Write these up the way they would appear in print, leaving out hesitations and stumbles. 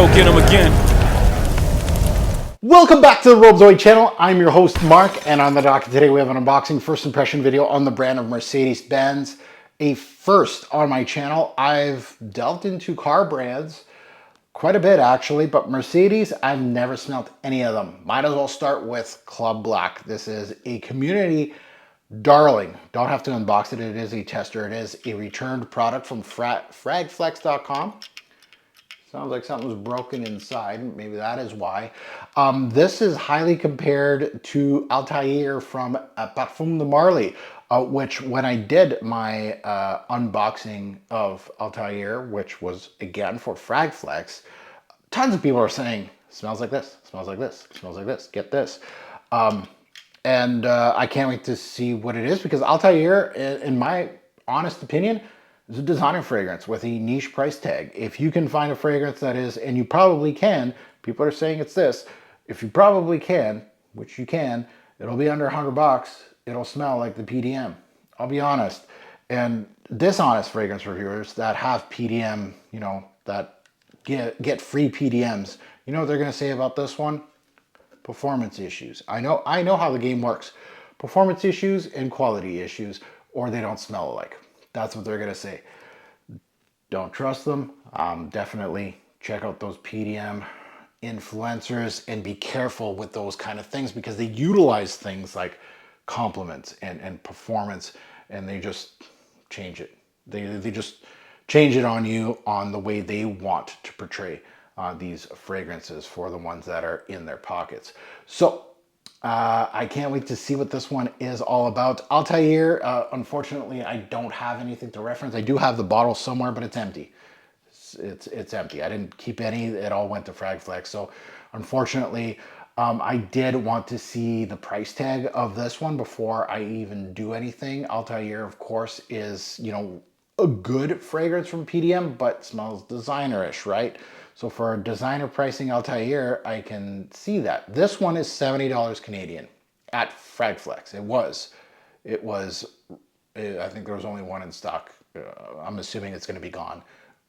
go get him again. Welcome back to the BENZOIN channel. I'm your host Mark, and on the docket today we have an unboxing first impression video on the brand of Mercedes-Benz. A first on my channel. I've delved into car brands quite a bit actually, but Mercedes, I've never smelled any of them. Might as well start with Club Black. This is a community darling. Don't have to unbox it. It is a tester. It is a returned product from fragflex.com. Sounds like something's broken inside. Maybe that is why. This is highly compared to Altair from Parfum de Marly, which when I did my unboxing of Altair, which was again for Fragflex, tons of people are saying, smells like this, smells like this, smells like this, get this. I can't wait to see what it is because Altair, in my honest opinion, is a designer fragrance with a niche price tag. If you can find a fragrance that is, and you probably can, people are saying it's this, if you probably can, which you can, it'll be under $100. It'll smell like the PDM. I'll be honest. And dishonest fragrance reviewers that have PDM, you know, that get free PDMs, you know what they're going to say about this one? Performance issues. I know how the game works. Performance issues and quality issues, or they don't smell alike. That's what they're going to say. Don't trust them. Definitely check out those PDM influencers and be careful with those kind of things because they utilize things like compliments and performance, and they just change it. They just change it on you on the way they want to portray these fragrances for the ones that are in their pockets. So I can't wait to see what this one is all about. Altair, unfortunately, I don't have anything to reference. I do have the bottle somewhere, but it's empty. It's empty. I didn't keep any. It all went to Fragflex. So unfortunately, I did want to see the price tag of this one before I even do anything. Altair, of course, is, you know, a good fragrance from PDM, but smells designer-ish, right? So for designer pricing Altair, I can see that. This one is $70 Canadian at Fragflex. It was, I think there was only one in stock. I'm assuming it's going to be gone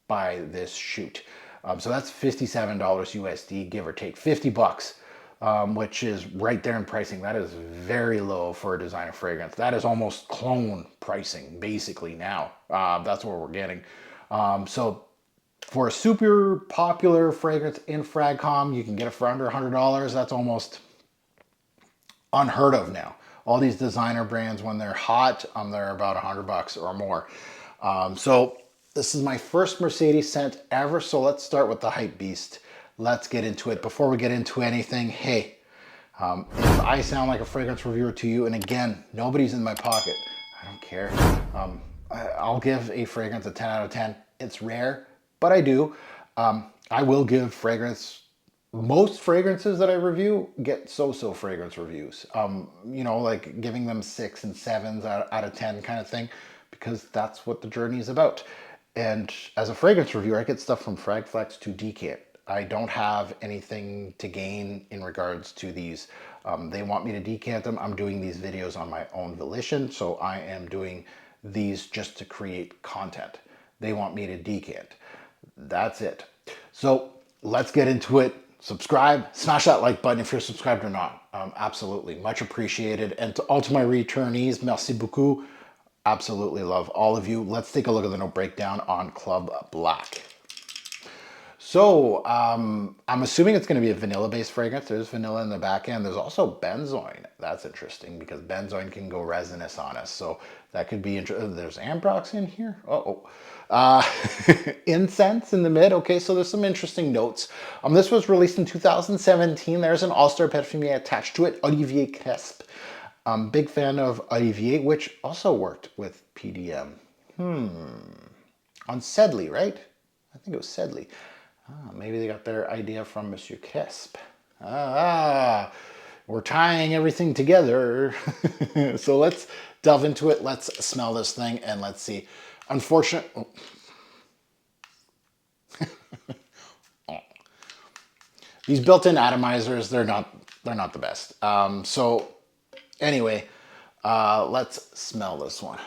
by this shoot. So that's $57 USD, give or take 50 bucks, which is right there in pricing. That is very low for a designer fragrance. That is almost clone pricing basically now. That's what we're getting. So for a super popular fragrance in Fragcomm, you can get it for under $100. That's almost unheard of now. All these designer brands, when they're hot, they're about $100 or more. So this is my first Mercedes scent ever. So let's start with the hype beast. Let's get into it. Before we get into anything, hey, if I sound like a fragrance reviewer to you, and again, nobody's in my pocket, I don't care. I'll give a fragrance a 10 out of 10. It's rare, but I do. I will give fragrance, most fragrances that I review get so-so fragrance reviews. You know, like giving them 6 and 7s out of 10 kind of thing, because that's what the journey is about. And as a fragrance reviewer, I get stuff from Fragflex to decant. I don't have anything to gain in regards to these. They want me to decant them. I'm doing these videos on my own volition, so I am doing these just to create content. They want me to decant. That's it. So let's get into it. Subscribe, smash that like button if you're subscribed or not. Absolutely, much appreciated. And to all to my returnees, merci beaucoup. Absolutely love all of you. Let's take a look at the note breakdown on Club Black. So I'm assuming it's going to be a vanilla-based fragrance. There's vanilla in the back end. There's also benzoin. That's interesting because benzoin can go resinous on us. So that could be interesting. There's ambrox in here. Incense in the mid. Okay, so there's some interesting notes. This was released in 2017. There's an all-star perfumier attached to it, Olivier Cresp. Big fan of Olivier, which also worked with PDM. On Sedley, right? I think it was Sedley. Maybe they got their idea from Monsieur Cresp. We're tying everything together. So let's delve into it. Let's smell this thing and let's see. Unfortunately, these built-in atomizers, they're not the best. So anyway, let's smell this one.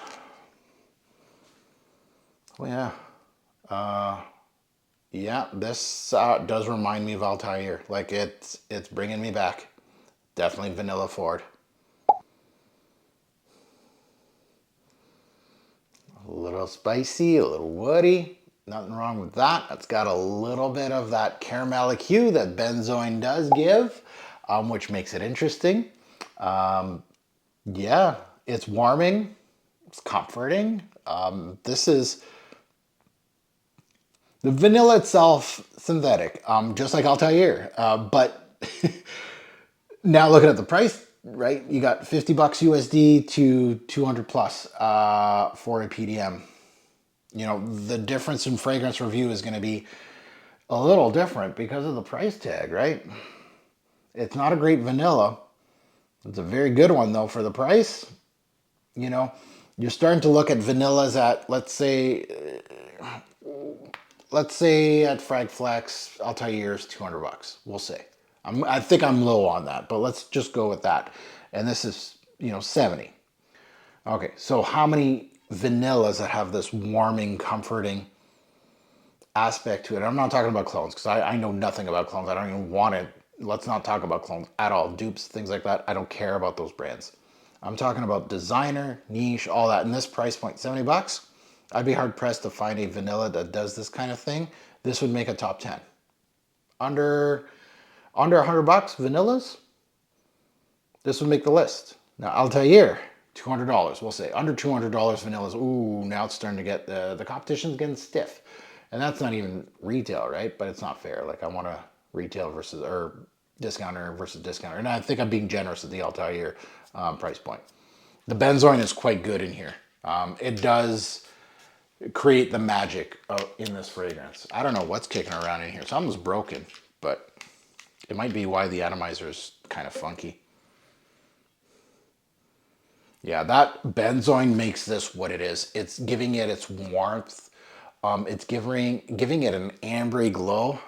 Oh yeah. Yeah, this does remind me of Altair. Like it's bringing me back. Definitely vanilla forward. A little spicy, a little woody. Nothing wrong with that. It's got a little bit of that caramelic hue that benzoin does give, which makes it interesting. Yeah, it's warming. It's comforting. This is the vanilla itself, synthetic, just like Altair. But now looking at the price, right? You got 50 bucks USD to 200 plus for a PDM. You know, the difference in fragrance review is going to be a little different because of the price tag, right? It's not a great vanilla. It's a very good one though for the price. You know, you're starting to look at vanillas at let's say at Fragflex, Altair's 200 bucks. We'll say. I think I'm low on that, but let's just go with that. And this is, 70. Okay, so how many vanillas that have this warming, comforting aspect to it? I'm not talking about clones because I know nothing about clones. I don't even want it. Let's not talk about clones at all. Dupes, things like that. I don't care about those brands. I'm talking about designer, niche, all that. And this price point, 70 bucks, I'd be hard pressed to find a vanilla that does this kind of thing. This would make a top 10. Under 100 bucks, vanillas, this would make the list. Now, Altair, $200, we'll say. Under $200 vanillas. Ooh, now it's starting to get, the competition's getting stiff. And that's not even retail, right? But it's not fair. Like, I want to retail versus, or discounter versus discounter. And I think I'm being generous at the Altair price point. The benzoin is quite good in here. It does create the magic in this fragrance. I don't know what's kicking around in here. Something's broken, but it might be why the atomizer is kind of funky. Yeah, that benzoin makes this what it is. It's giving it its warmth. It's giving it an ambery glow,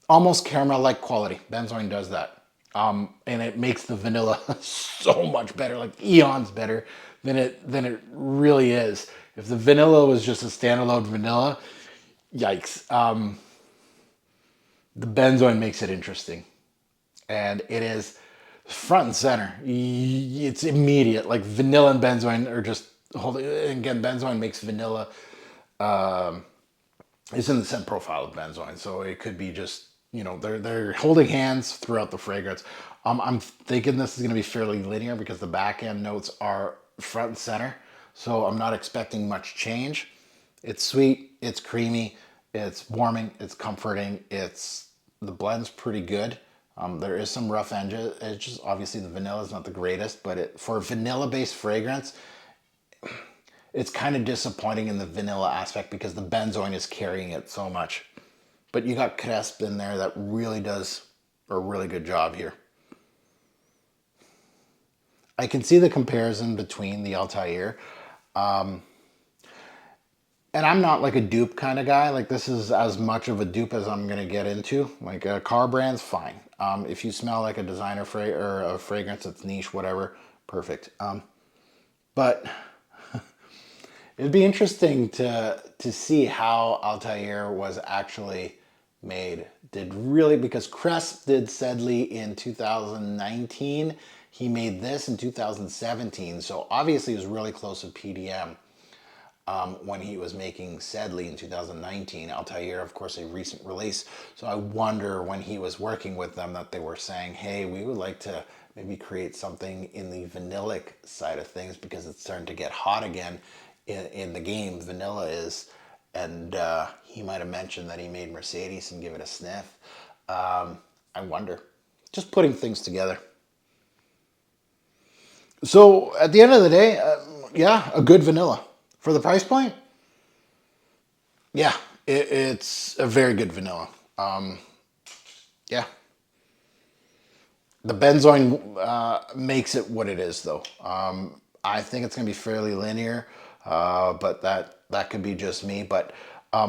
almost caramel-like quality. Benzoin does that, and it makes the vanilla so much better, like eons better than it really is. If the vanilla was just a standalone vanilla, yikes. The benzoin makes it interesting, and it is front and center. It's immediate. Like vanilla and benzoin are just holding. Again, benzoin makes vanilla. It's in the scent profile of benzoin, so it could be just they're holding hands throughout the fragrance. I'm thinking this is going to be fairly linear because the back end notes are front and center, so I'm not expecting much change. It's sweet, it's creamy, it's warming, it's comforting. The blend's pretty good. There is some rough edges. It's just obviously the vanilla is not the greatest, but for a vanilla-based fragrance, it's kind of disappointing in the vanilla aspect because the benzoin is carrying it so much. But you got Cresp in there that really does a really good job here. I can see the comparison between the Altair. And I'm not like a dupe kind of guy. Like this is as much of a dupe as I'm gonna get into. Like car brands, fine. If you smell like a designer or a fragrance that's niche, whatever, perfect. But it'd be interesting to see how Altair was actually made. Because Crest did Sedley in 2019. He made this in 2017. So obviously it was really close to PDM. When he was making Sedley in 2019. Altair, of course, a recent release. So I wonder when he was working with them that they were saying, hey, we would like to maybe create something in the vanillic side of things because it's starting to get hot again in the game. Vanilla is. And he might have mentioned that he made Mercedes and give it a sniff. I wonder. Just putting things together. So at the end of the day, yeah, a good vanilla. For the price point, yeah, it's a very good vanilla. Yeah. The benzoin makes it what it is, though. I think it's going to be fairly linear, but that could be just me. But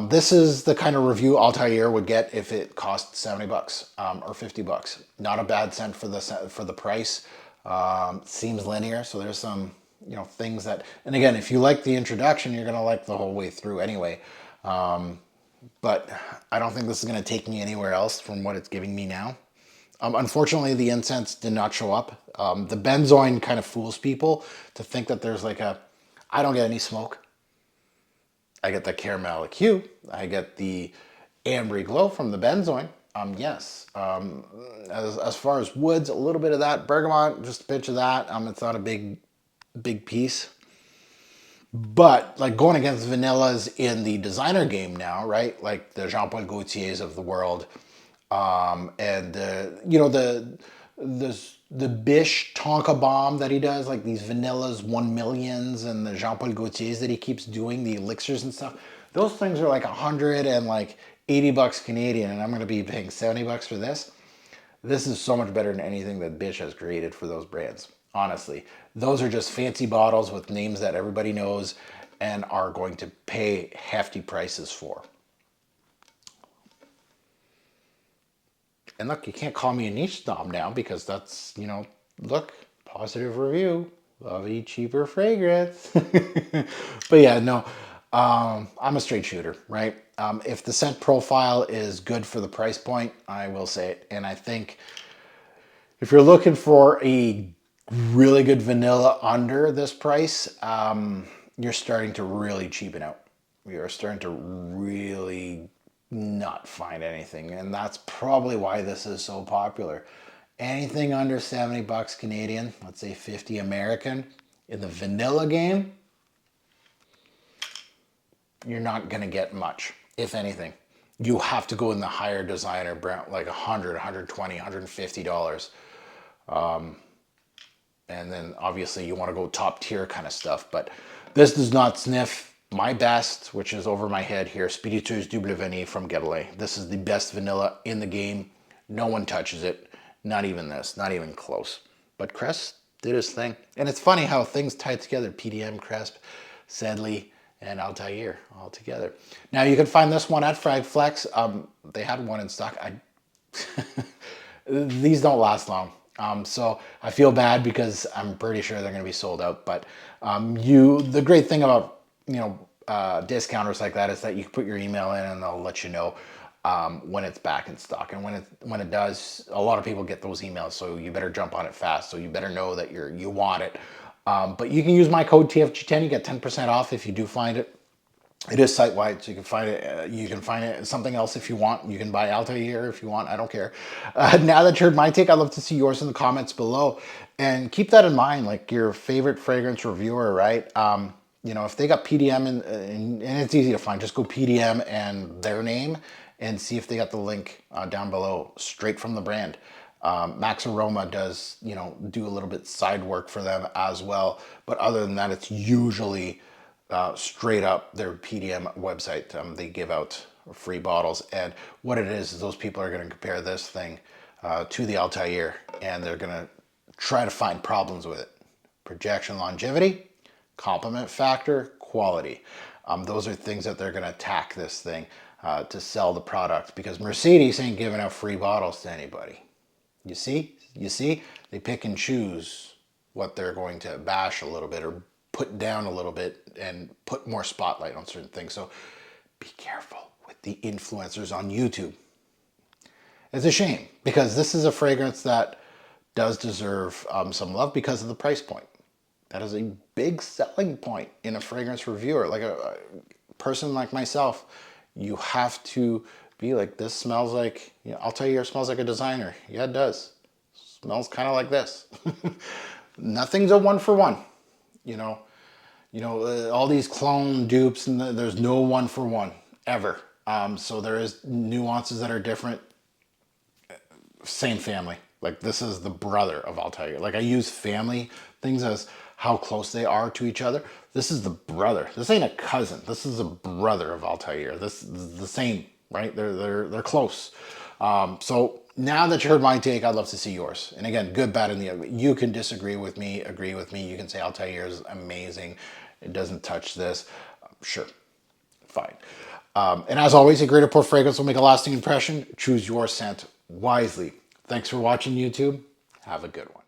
this is the kind of review Altair would get if it cost 70 bucks or 50 bucks. Not a bad scent for the price. Seems linear, so there's some things that, and again, if you like the introduction, you're gonna like the whole way through anyway. but I don't think this is going to take me anywhere else from what it's giving me now. Unfortunately, the incense did not show up. The benzoin kind of fools people to think that there's like a, I don't get any smoke. I get the caramel hue. I get the ambery glow from the benzoin. Yes. As far as woods, a little bit of that. Bergamot, just a pinch of that. It's not a big piece. But like going against vanillas in the designer game now, right? Like the Jean-Paul Gaultiers of the world, and you know the Bish Tonka bomb that he does, like these vanillas 1 millions, and the Jean-Paul Gaultiers that he keeps doing, the elixirs and stuff. Those things are like 100 and like 80 bucks Canadian, and I'm gonna be paying 70 bucks for this. This is so much better than anything that Bish has created for those brands. Honestly, those are just fancy bottles with names that everybody knows and are going to pay hefty prices for. And look, you can't call me a niche snob now because that's, you know, look, positive review, love a cheaper fragrance. But yeah, no, I'm a straight shooter, right? If the scent profile is good for the price point, I will say it. And I think if you're looking for a really good vanilla under this price, you're starting to really cheapen out. You're starting to really not find anything, and that's probably why this is so popular. Anything under 70 bucks Canadian, let's say 50 American, in the vanilla game, you're not gonna get much, if anything. You have to go in the higher designer brand, like 100, 120, $150. And then obviously you want to go top tier kind of stuff, but this does not sniff my best, which is over my head here, Spiritueuse Double Vanille from Getaway. This is the best vanilla in the game. No one touches it. Not even this, not even close. But Crest did his thing. And it's funny how things tie together. PDM, Cresp, Sedley, and Altair all together. Now you can find this one at Fragflex. They had one in stock. These don't last long. So I feel bad because I'm pretty sure they're going to be sold out. But the great thing about, you know, discounters like that is that you can put your email in and they'll let you know when it's back in stock. And when it does, a lot of people get those emails, so you better jump on it fast. So you better know that you want it. But you can use my code TFG10. You get 10% off if you do find it. It is site-wide, so you can find it. You can find it something else if you want. You can buy Altair if you want. I don't care. Now that you heard my take, I'd love to see yours in the comments below. And keep that in mind, like your favorite fragrance reviewer, right? You know, if they got PDM, and it's easy to find, just go PDM and their name and see if they got the link down below, straight from the brand. Max Aroma does, you know, do a little bit side work for them as well. But other than that, it's usually straight up their PDM website. They give out free bottles, and what it is those people are going to compare this thing to the Altair, and they're going to try to find problems with it. Projection, longevity, compliment factor, quality. Those are things that they're going to attack this thing to sell the product, because Mercedes ain't giving out free bottles to anybody. You see, they pick and choose what they're going to bash a little bit or put down a little bit and put more spotlight on certain things. So be careful with the influencers on YouTube. It's a shame, because this is a fragrance that does deserve some love because of the price point. That is a big selling point in a fragrance reviewer. Like a person like myself, you have to be like, this smells like, you know, Altair smells like a designer. Yeah, it does. Smells kind of like this. Nothing's a one for one. You know, all these clone dupes, and there's no one for one ever. So there is nuances that are different. Same family. Like, this is the brother of Altair. Like, I use family things as how close they are to each other. This is the brother. This ain't a cousin. This is a brother of Altair. This is the same, right? They're close. So now that you heard my take, I'd love to see yours. And again, good, bad, and the ugly. You can disagree with me, agree with me. You can say Altair is amazing. It doesn't touch this. Sure, fine. And as always, a great pour fragrance will make a lasting impression. Choose your scent wisely. Thanks for watching, YouTube. Have a good one.